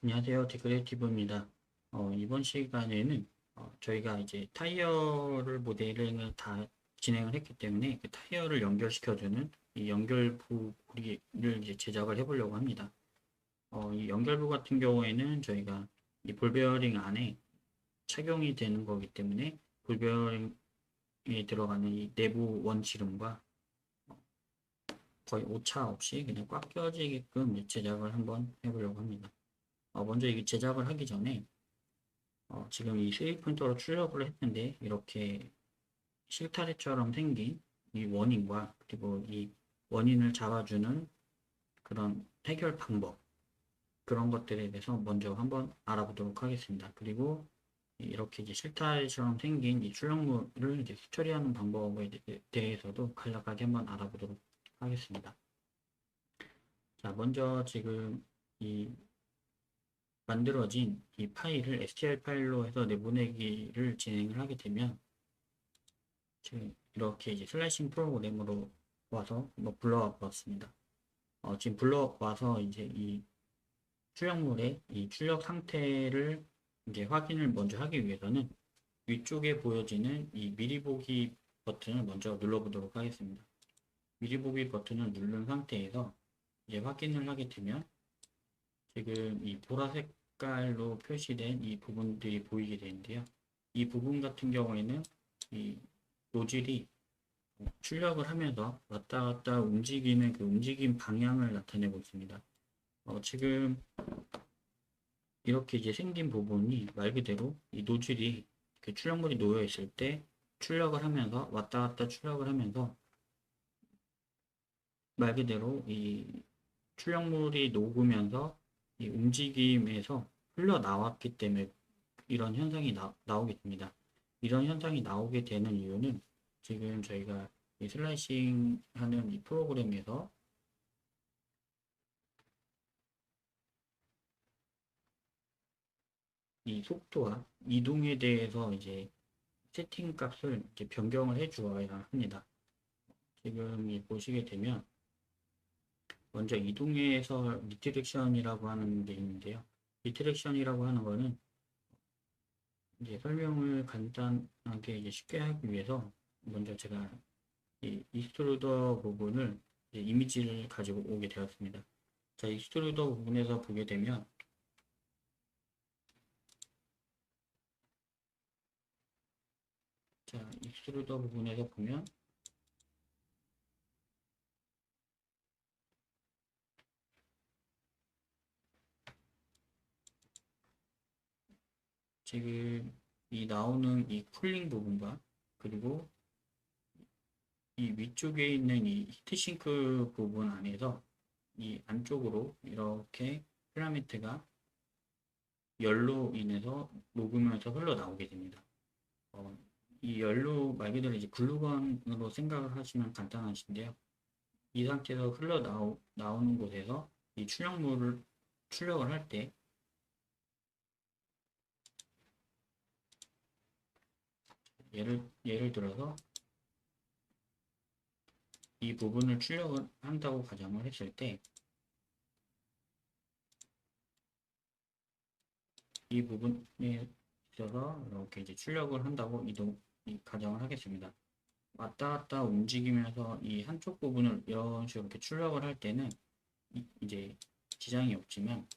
안녕하세요. 디크레이티브입니다. 이번 시간에는 저희가 이제 타이어를 모델링을 다 진행을 했기 때문에 그 타이어를 연결시켜주는 이 연결부를 이제 제작을 해보려고 합니다. 이 연결부 같은 경우에는 저희가 이 볼베어링 안에 착용이 되는 거기 때문에 볼베어링에 들어가는 이 내부 원지름과 거의 오차 없이 그냥 꽉 껴지게끔 제작을 한번 해보려고 합니다. 먼저 이 제작을 하기 전에 지금 이 3D 프린터로 출력을 했는데 이렇게 실타래처럼 생긴 이 원인과 그리고 이 원인을 잡아주는 그런 해결 방법, 그런 것들에 대해서 먼저 한번 알아보도록 하겠습니다. 그리고 이렇게 이제 실타래처럼 생긴 이 출력물을 이제 처리하는 방법에 대해서도 간략하게 한번 알아보도록 하겠습니다. 자, 먼저 지금 이 만들어진 이 파일을 str 파일로 해서 내보내기를 진행을 하게 되면 지금 이렇게 이제 슬라이싱 프로그램으로 와서 뭐 불러와 봤습니다. 지금 불러와서 이제 이 출력물의 이 출력 상태를 이제 확인을 먼저 하기 위해서는 위쪽에 보여지는 이 미리 보기 버튼을 먼저 눌러보도록 하겠습니다. 미리 보기 버튼을 누른 상태에서 이제 확인을 하게 되면 지금 이 보라색 깔로 표시된 이 부분들이 보이게 되는데요. 이 부분 같은 경우에는 이 노즐이 출력을 하면서 왔다 갔다 움직이는 그 움직임 방향을 나타내고 있습니다. 지금 이렇게 이제 생긴 부분이 말 그대로 이 노즐이 그 출력물이 놓여 있을 때 출력을 하면서 왔다 갔다 출력을 하면서 말 그대로 이 출력물이 녹으면서 이 움직임에서 흘러나왔기 때문에 이런 현상이 나오게 됩니다. 이런 현상이 나오게 되는 이유는 지금 저희가 이 슬라이싱 하는 이 프로그램에서 이 속도와 이동에 대해서 이제 세팅 값을 이제 변경을 해 주어야 합니다. 지금 보시게 되면 먼저 이동에서 리트렉션이라고 하는 게 있는데요. 리트렉션이라고 하는 거는 이제 설명을 간단하게 이제 쉽게 하기 위해서 먼저 제가 이 익스트루더 부분을 이제 이미지를 가지고 오게 되었습니다. 자, 익스트루더 부분에서 보게 되면 자, 익스트루더 부분에서 보면 지금 이 나오는 이 쿨링 부분과 그리고 이 위쪽에 있는 이 히트싱크 부분 안에서 이 안쪽으로 이렇게 필라멘트가 열로 인해서 녹으면서 흘러나오게 됩니다. 어, 이 열로 말 그대로 이제 글루건으로 생각을 하시면 간단하신데요. 이 상태에서 흘러나오는 곳에서 이 출력물을 출력을 할 때 예를 들어서 이 부분을 출력을 한다고 가정을 했을 때 이 부분에 있어서 이렇게 이제 출력을 한다고 가정을 하겠습니다. 왔다 갔다 움직이면서 이 한쪽 부분을 이런 식으로 이렇게 출력을 할 때는 이제 지장이 없지만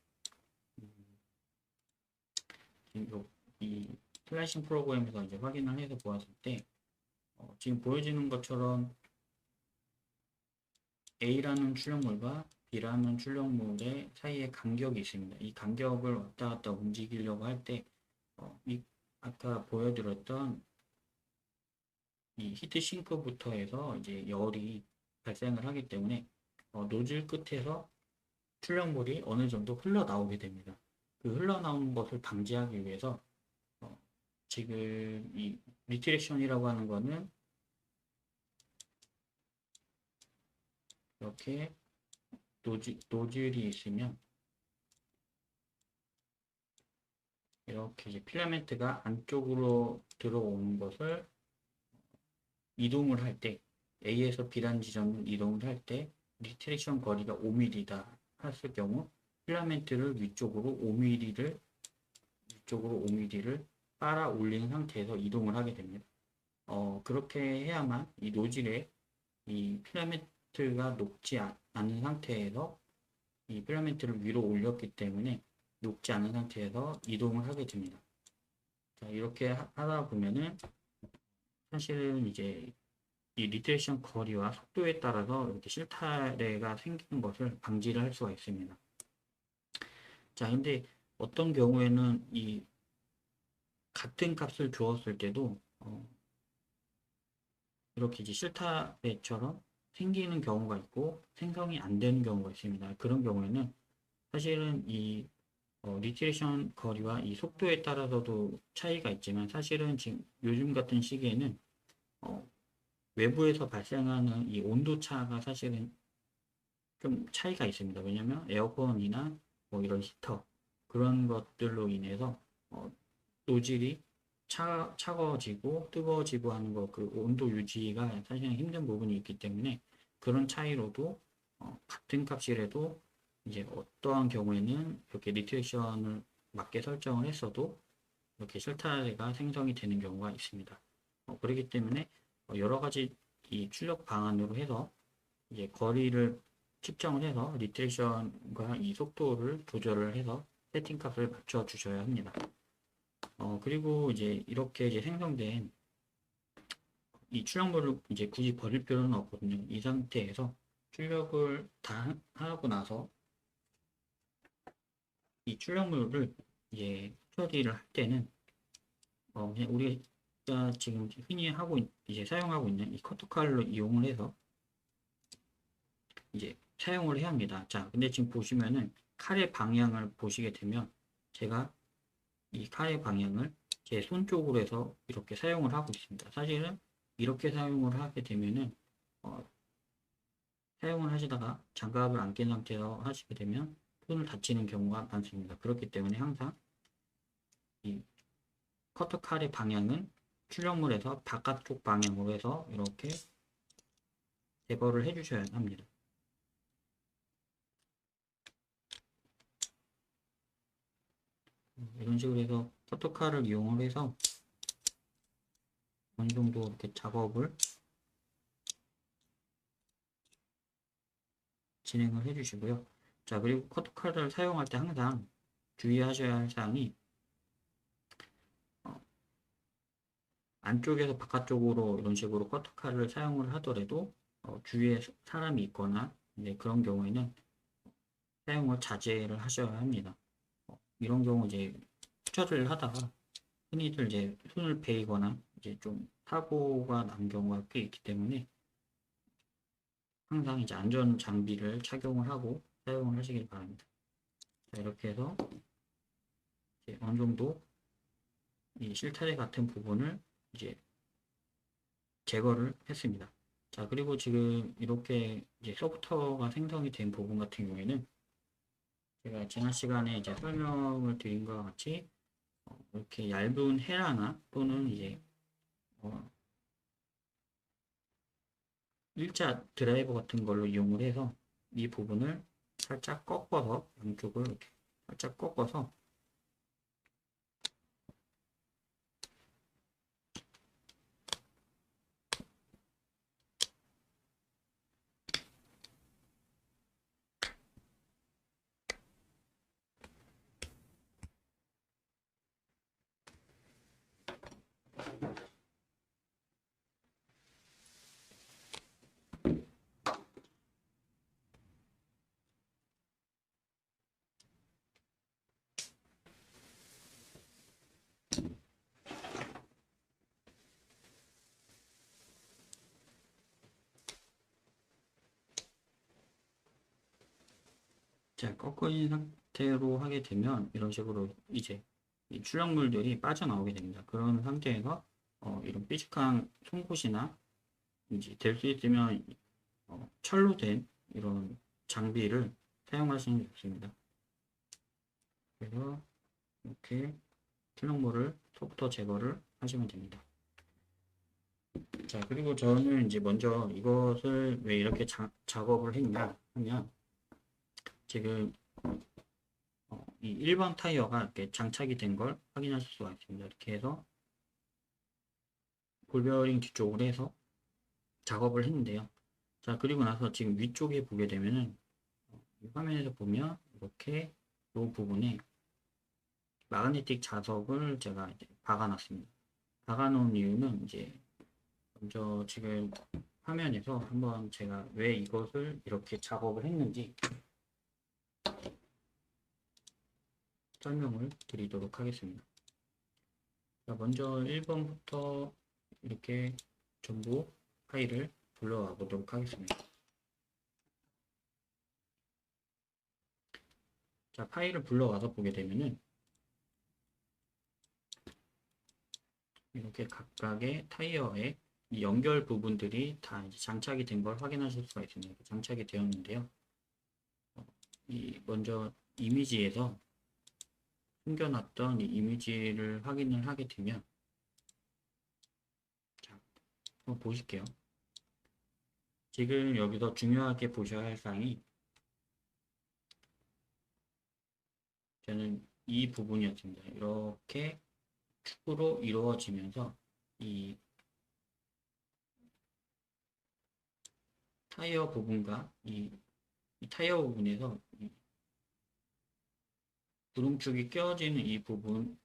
이 슬라이싱 프로그램에서 이제 확인을 해서 보았을 때 지금 보여지는 것처럼 A라는 출력물과 B라는 출력물의 사이에 간격이 있습니다. 이 간격을 왔다 갔다 움직이려고 할 때, 아까 보여드렸던 이 히트 싱크부터 해서 이제 열이 발생을 하기 때문에 노즐 끝에서 출력물이 어느 정도 흘러나오게 됩니다. 그 흘러나오는 것을 방지하기 위해서 지금 이 리트렉션이라고 하는 거는 이렇게 노즐이 있으면 이렇게 이제 필라멘트가 안쪽으로 들어오는 것을 이동을 할 때 A에서 B라는 지점을 이동을 할 때 리트렉션 거리가 5mm다 했을 경우 필라멘트를 위쪽으로 5mm를 빨아 올린 상태에서 이동을 하게 됩니다. 그렇게 해야만 이 노즐에 이 필라멘트가 녹지 않은 상태에서 이 필라멘트를 위로 올렸기 때문에 녹지 않은 상태에서 이동을 하게 됩니다. 자, 이렇게 하다 보면은 사실은 이제 이 리트레이션 거리와 속도에 따라서 이렇게 실타래가 생기는 것을 방지를 할 수가 있습니다. 자, 근데 어떤 경우에는 이 같은 값을 주었을 때도 이렇게 이제 실타래처럼 생기는 경우가 있고 생성이 안 되는 경우가 있습니다. 그런 경우에는 사실은 이 리트레이션 거리와 이 속도에 따라서도 차이가 있지만 사실은 지금 요즘 같은 시기에는 외부에서 발생하는 이 온도 차가 사실은 좀 차이가 있습니다. 왜냐면 에어컨이나 뭐 이런 히터 그런 것들로 인해서 노즐이 차가워지고 뜨거워지고 하는 거 그 온도 유지가 사실은 힘든 부분이 있기 때문에 그런 차이로도 같은 값이라도 이제 어떠한 경우에는 이렇게 리트레이션을 맞게 설정을 했어도 이렇게 실타래가 생성이 되는 경우가 있습니다. 그렇기 때문에 여러 가지 이 출력 방안으로 해서 이제 거리를 측정을 해서 리트레이션과 이 속도를 조절을 해서 세팅 값을 맞춰 주셔야 합니다. 그리고 이제 이렇게 이제 생성된 이 출력물을 이제 굳이 버릴 필요는 없거든요. 이 상태에서 출력을 다 하고 나서 이 출력물을 이제 처리를 할 때는 그냥 우리가 지금 흔히 이제 사용하고 있는 이 커터칼로 이용을 해서 이제 사용을 해야 합니다. 자, 근데 지금 보시면은 칼의 방향을 보시게 되면 제가 이 칼의 방향을 제 손 쪽으로 해서 이렇게 사용을 하고 있습니다. 사실은 이렇게 사용을 하게 되면은 사용을 하시다가 장갑을 안 낀 상태에서 하시게 되면 손을 다치는 경우가 많습니다. 그렇기 때문에 항상 이 커터 칼의 방향은 출력물에서 바깥쪽 방향으로 해서 이렇게 제거를 해 주셔야 합니다. 이런 식으로 해서 커터칼을 이용을 해서 어느 정도 이렇게 작업을 진행을 해 주시고요. 자, 그리고 커터칼을 사용할 때 항상 주의하셔야 할 사항이 안쪽에서 바깥쪽으로 이런 식으로 커터칼을 사용을 하더라도 주위에 사람이 있거나 이제 그런 경우에는 사용을 자제를 하셔야 합니다. 이런 경우 이제 투자를 하다가 흔히들 이제 손을 베이거나 이제 좀 사고가 난 경우가 꽤 있기 때문에 항상 이제 안전 장비를 착용을 하고 사용을 하시길 바랍니다. 자, 이렇게 해서 이제 어느 정도 이 실타래 같은 부분을 이제 제거를 했습니다. 자, 그리고 지금 이렇게 이제 소프트웨어가 생성이 된 부분 같은 경우에는 제가 지난 시간에 이제 설명을 드린 것과 같이 이렇게 얇은 헤라나 또는 이제 일자 드라이버 같은 걸로 이용을 해서 이 부분을 살짝 꺾어서 양쪽을 이렇게 살짝 꺾어서 자, 꺾어진 상태로 하게 되면 이런 식으로 이제 이 출력물들이 빠져나오게 됩니다. 그런 상태에서 이런 삐죽한 송곳이나 이제 될 수 있으면 철로 된 이런 장비를 사용하시는 게 좋습니다. 그래서 이렇게 출력물을 소부터 제거를 하시면 됩니다. 자, 그리고 저는 이제 먼저 이것을 왜 이렇게 작업을 했냐 하면 지금 이 일반 타이어가 이렇게 장착이 된 걸 확인하실 수가 있습니다. 이렇게 해서 볼베어링 뒤쪽으로 해서 작업을 했는데요. 자, 그리고 나서 지금 위쪽에 보게 되면은 이 화면에서 보면 이렇게 이 부분에 마그네틱 자석을 제가 이제 박아놨습니다. 박아놓은 이유는 이제 먼저 지금 화면에서 한번 제가 왜 이것을 이렇게 작업을 했는지 설명을 드리도록 하겠습니다. 자, 먼저 1번부터 이렇게 전부 파일을 불러와 보도록 하겠습니다. 자, 파일을 불러와서 보게 되면은 이렇게 각각의 타이어의 이 연결 부분들이 다 이제 장착이 된 걸 확인하실 수가 있습니다. 장착이 되었는데요. 이 먼저 이미지에서 숨겨놨던 이 이미지를 확인을 하게 되면, 자, 한번 보실게요. 지금 여기서 중요하게 보셔야 할 사항이 저는 이 부분이었습니다. 이렇게 축으로 이루어지면서 이 타이어 부분과 이 타이어 부분에서 이 구름축이 끼워지는 이 부분을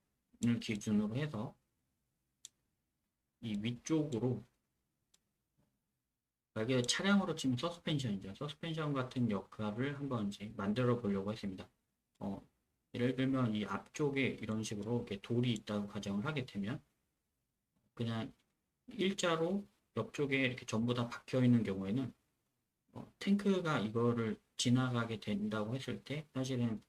기준으로 해서 이 위쪽으로, 만약에 차량으로 치면 서스펜션이죠. 서스펜션 같은 역할을 한번 이제 만들어 보려고 했습니다. 예를 들면 이 앞쪽에 이런 식으로 이렇게 돌이 있다고 가정을 하게 되면 그냥 일자로 옆쪽에 이렇게 전부 다 박혀 있는 경우에는 탱크가 이거를 지나가게 된다고 했을 때 사실은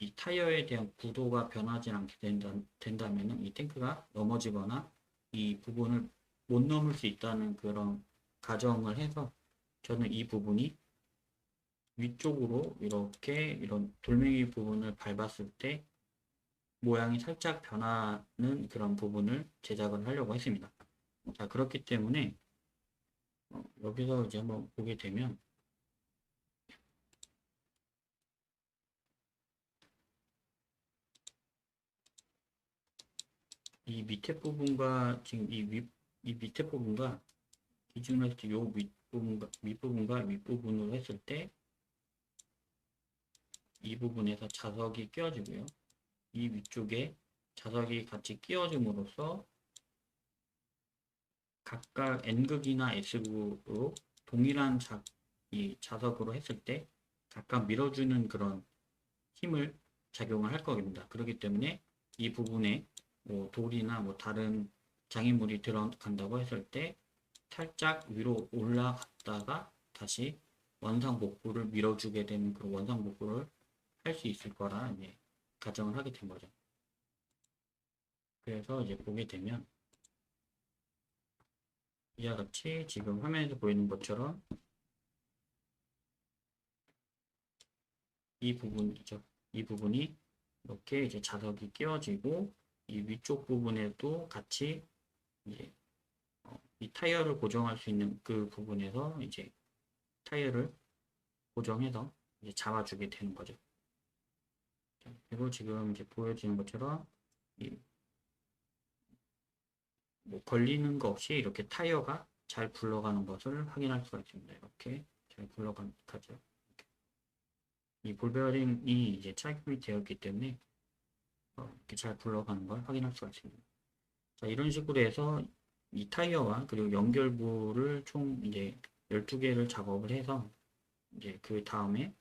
이 타이어에 대한 구도가 변하지 않게 된다면 이 탱크가 넘어지거나 이 부분을 못 넘을 수 있다는 그런 가정을 해서 저는 이 부분이 위쪽으로 이렇게 이런 돌멩이 부분을 밟았을 때 모양이 살짝 변하는 그런 부분을 제작을 하려고 했습니다. 자, 그렇기 때문에 여기서 이제 한번 보게 되면 이 밑에 부분과 지금 이 밑에 부분과 기준으로 했을 때 요 윗부분과 윗부분으로 했을 때 이 부분에서 자석이 끼워지고요. 이 위쪽에 자석이 같이 끼워짐으로써 각각 N극이나 S극으로 동일한 이 자석으로 했을 때 각각 밀어주는 그런 힘을 작용을 할 겁니다. 그렇기 때문에 이 부분에 뭐 돌이나 뭐 다른 장애물이 들어간다고 했을 때 살짝 위로 올라갔다가 다시 원상 복구를 밀어주게 되는 그런 원상 복구를 할 수 있을 거라 이제 가정을 하게 된 거죠. 그래서 이제 보게 되면 이와 같이 지금 화면에서 보이는 것처럼 이 부분이죠. 이 부분이 이렇게 이제 자석이 끼워지고 이 위쪽 부분에도 같이 이제 이 타이어를 고정할 수 있는 그 부분에서 이제 타이어를 고정해서 이제 잡아주게 되는 거죠. 그리고 지금 이제 보여지는 것처럼 뭐 걸리는 거 없이 이렇게 타이어가 잘 굴러가는 것을 확인할 수가 있습니다. 이렇게 잘 굴러가죠. 이 볼베어링이 이제 착용이 되었기 때문에 이렇게 잘 굴러가는 걸 확인할 수가 있습니다. 자, 이런 식으로 해서 이 타이어와 그리고 연결부를 총 이제 12개를 작업을 해서 이제 그 다음에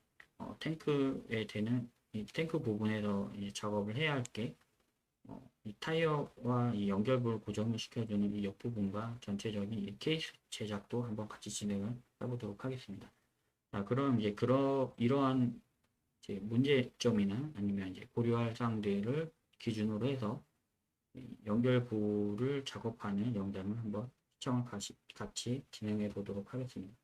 탱크에 되는 이 탱크 부분에서 이제 작업을 해야 할 게 이 타이어와 이 연결부를 고정을 시켜주는 이 옆부분과 전체적인 이 케이스 제작도 한번 같이 진행을 해보도록 하겠습니다. 자, 그럼 이제 이러한 이제 문제점이나 아니면 이제 고려할 사항들을 기준으로 해서 연결부를 작업하는 영상을 한번 시청을 같이 진행해 보도록 하겠습니다.